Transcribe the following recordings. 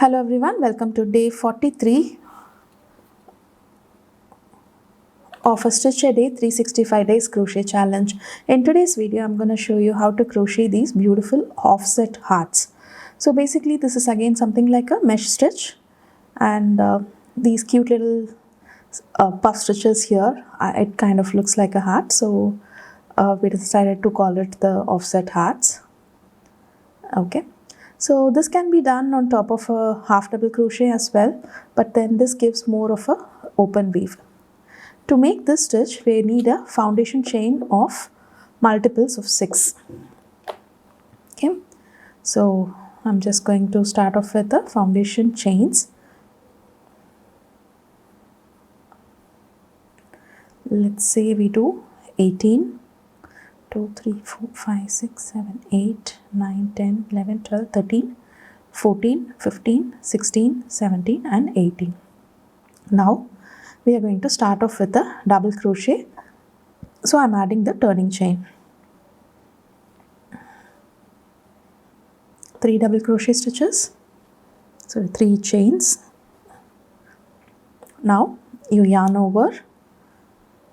Hello everyone, welcome to day 43 of a Stitch a Day 365 days crochet challenge. In today's video, I'm going to show you how to crochet these beautiful offset hearts. So basically this is again something like a mesh stitch, and these cute little puff stitches here, it kind of looks like a heart. So we decided to call it the offset hearts. Okay. So this can be done on top of a half double crochet as well, but then this gives more of a open weave. To make this stitch, we need a foundation chain of multiples of 6. Okay, so I'm just going to start off with the foundation chains. Let's say we do 18. 2, 3, 4, 5, 6, 7, 8, 9, 10, 11, 12, 13, 14, 15, 16, 17 and 18. Now we are going to start off with a double crochet. So I'm adding the turning chain. 3 double crochet stitches. So 3 chains. Now you yarn over.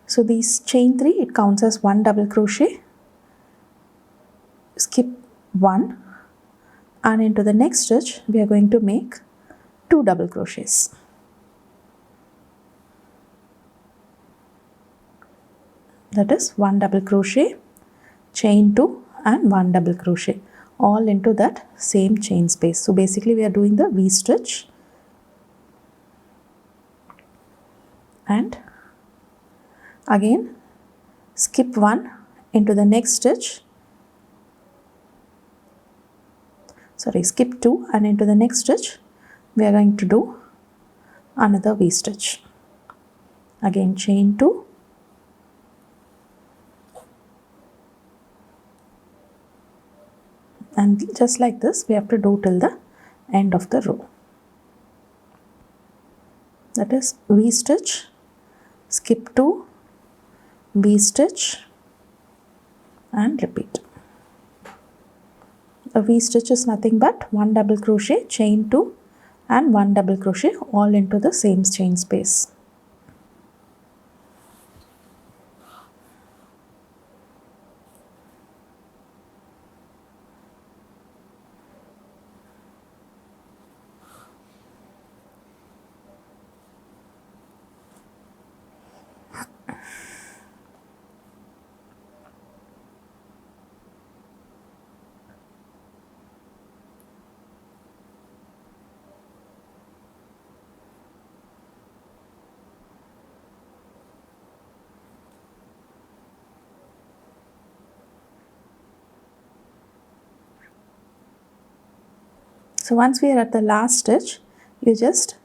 So these chain 3, it counts as 1 double crochet. Skip 1, and into the next stitch we are going to make 2 double crochets. That is 1 double crochet, chain 2 and 1 double crochet, all into that same chain space. So basically we are doing the V stitch, and again skip 1 into the next stitch. Skip 2, and into the next stitch we are going to do another V stitch. Again chain 2, and just like this we have to do till the end of the row. That is V stitch, skip 2, V stitch and repeat. A V stitch is nothing but 1 double crochet, chain 2 and 1 double crochet, all into the same chain space. So once we are at the last stitch, you just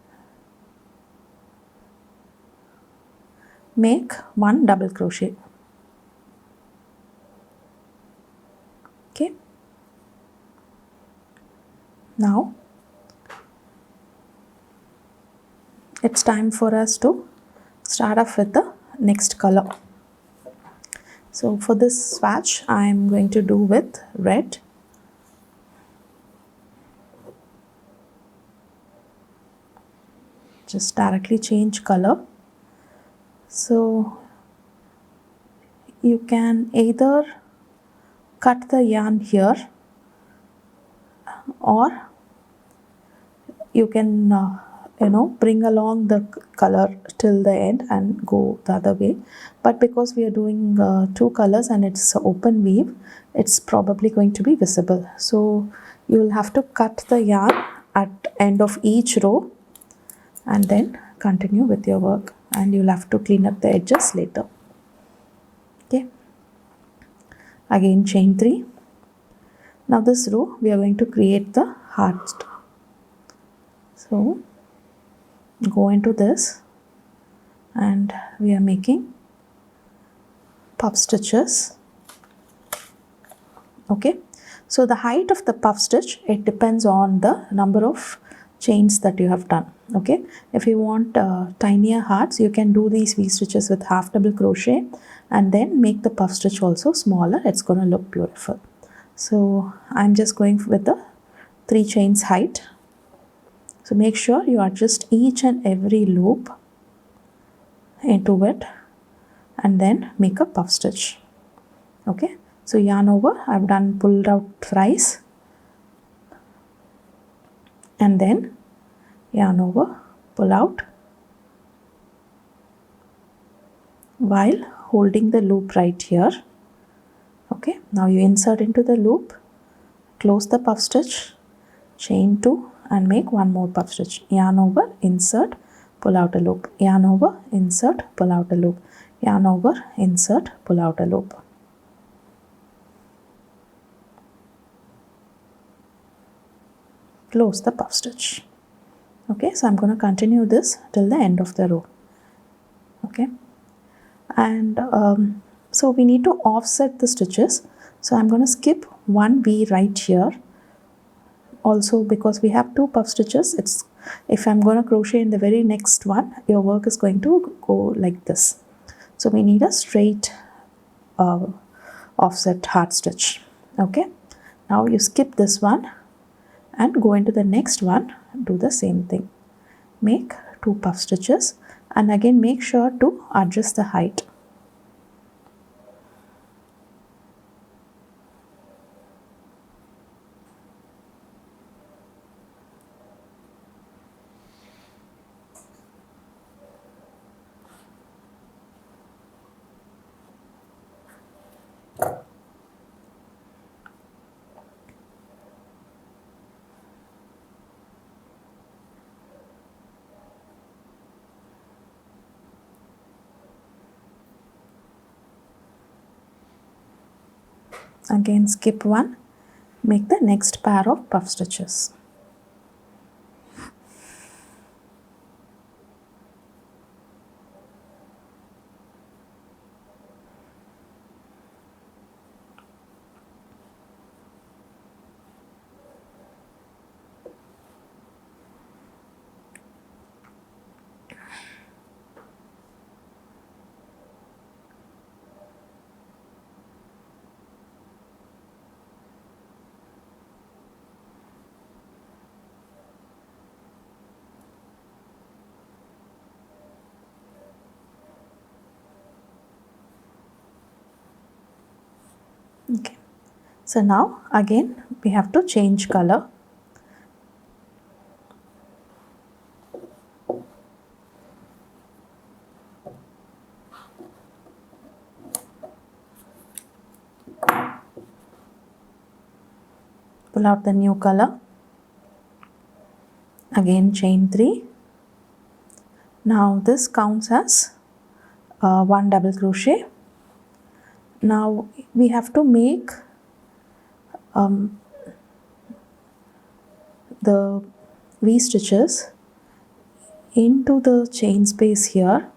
make 1 double crochet. Okay. Now it's time for us to start off with the next color. So for this swatch I am going to do with red. Just directly change color. So you can either cut the yarn here, or you can bring along the color till the end and go the other way. But because we are doing 2 colors and it's open weave, it's probably going to be visible. So you will have to cut the yarn at end of each row and then continue with your work, and you'll have to clean up the edges later. Okay, again chain 3. Now this row we are going to create the heart. So go into this and we are making puff stitches. Okay, so the height of the puff stitch, it depends on the number of chains that you have done. Okay, if you want tinier hearts, you can do these V stitches with half double crochet and then make the puff stitch also smaller. It's going to look beautiful. So I'm just going with the 3 chains height. So make sure you adjust each and every loop into it and then make a puff stitch. Okay, so yarn over, I've done pulled out thrice and then yarn over, pull out while holding the loop right here. Okay, now you insert into the loop, close the puff stitch, chain 2 and make one more puff stitch. Yarn over, insert, pull out a loop, yarn over, insert, pull out a loop, yarn over, insert, pull out a loop. Close the puff stitch. Okay, so I'm going to continue this till the end of the row. Okay, and so we need to offset the stitches. So I'm going to skip one V right here. Also, because we have 2 puff stitches, it's if I'm going to crochet in the very next one, your work is going to go like this. So we need a straight offset heart stitch. Okay, now you skip this one and go into the next one, do the same thing, make 2 puff stitches and again make sure to adjust the height. Again skip one, make the next pair of puff stitches. Okay, so now again we have to change color. Pull out the new color, again chain 3. Now this counts as 1 double crochet. Now we have to make the V stitches into the chain space here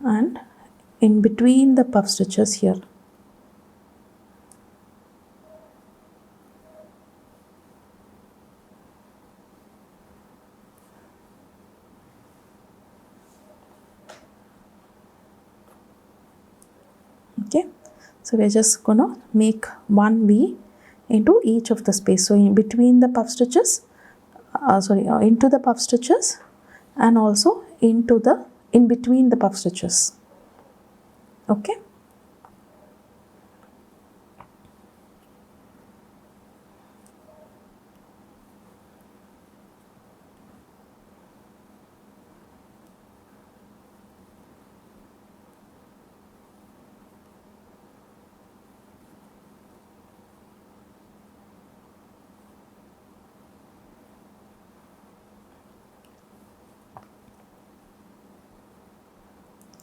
and in between the puff stitches here. Okay, so we're just gonna make one V into each of the space. So in between the puff stitches, into the puff stitches and also into the in between the puff stitches. Okay.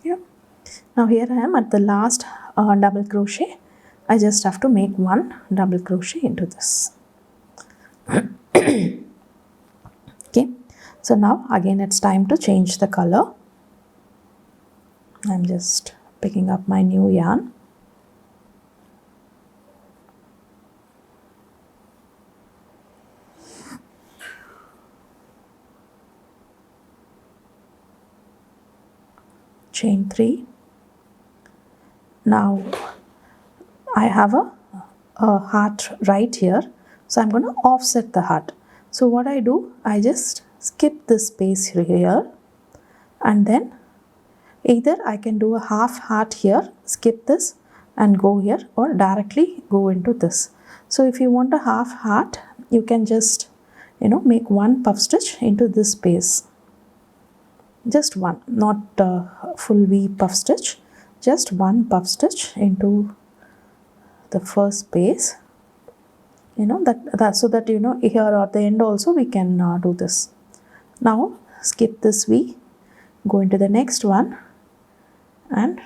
Yeah. Now here I am at the last double crochet. I just have to make one double crochet into this. Okay, so now again it's time to change the color. I'm just picking up my new yarn. Chain 3. Now I have a heart right here, So I'm going to offset the heart. So what I do, I just skip this space here, and then either I can do a half heart here, skip this and go here, or directly go into this. So if you want a half heart, you can just, make one puff stitch into this space. Just one, not full V puff stitch, just one puff stitch into the first space. That so that here at the end also we can do this. Now skip this V, go into the next one, and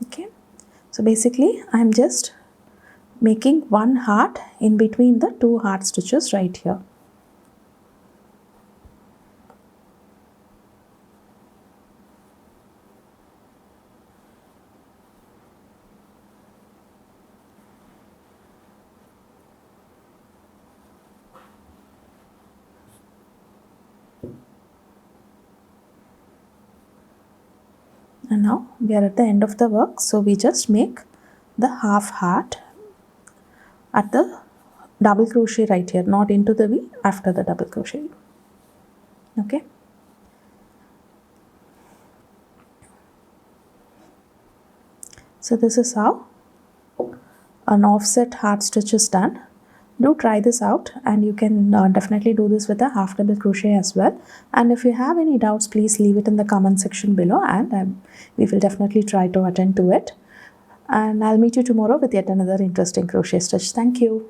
okay. So basically I'm just making one heart in between the two heart stitches right here. And now we are at the end of the work, so we just make the half heart at the double crochet right here, not into the V, after the double crochet. Okay. So this is how an offset heart stitch is done. Do try this out, and you can definitely do this with a half double crochet as well. And if you have any doubts, please leave it in the comment section below, and we will definitely try to attend to it. And I'll meet you tomorrow with yet another interesting crochet stitch. Thank you.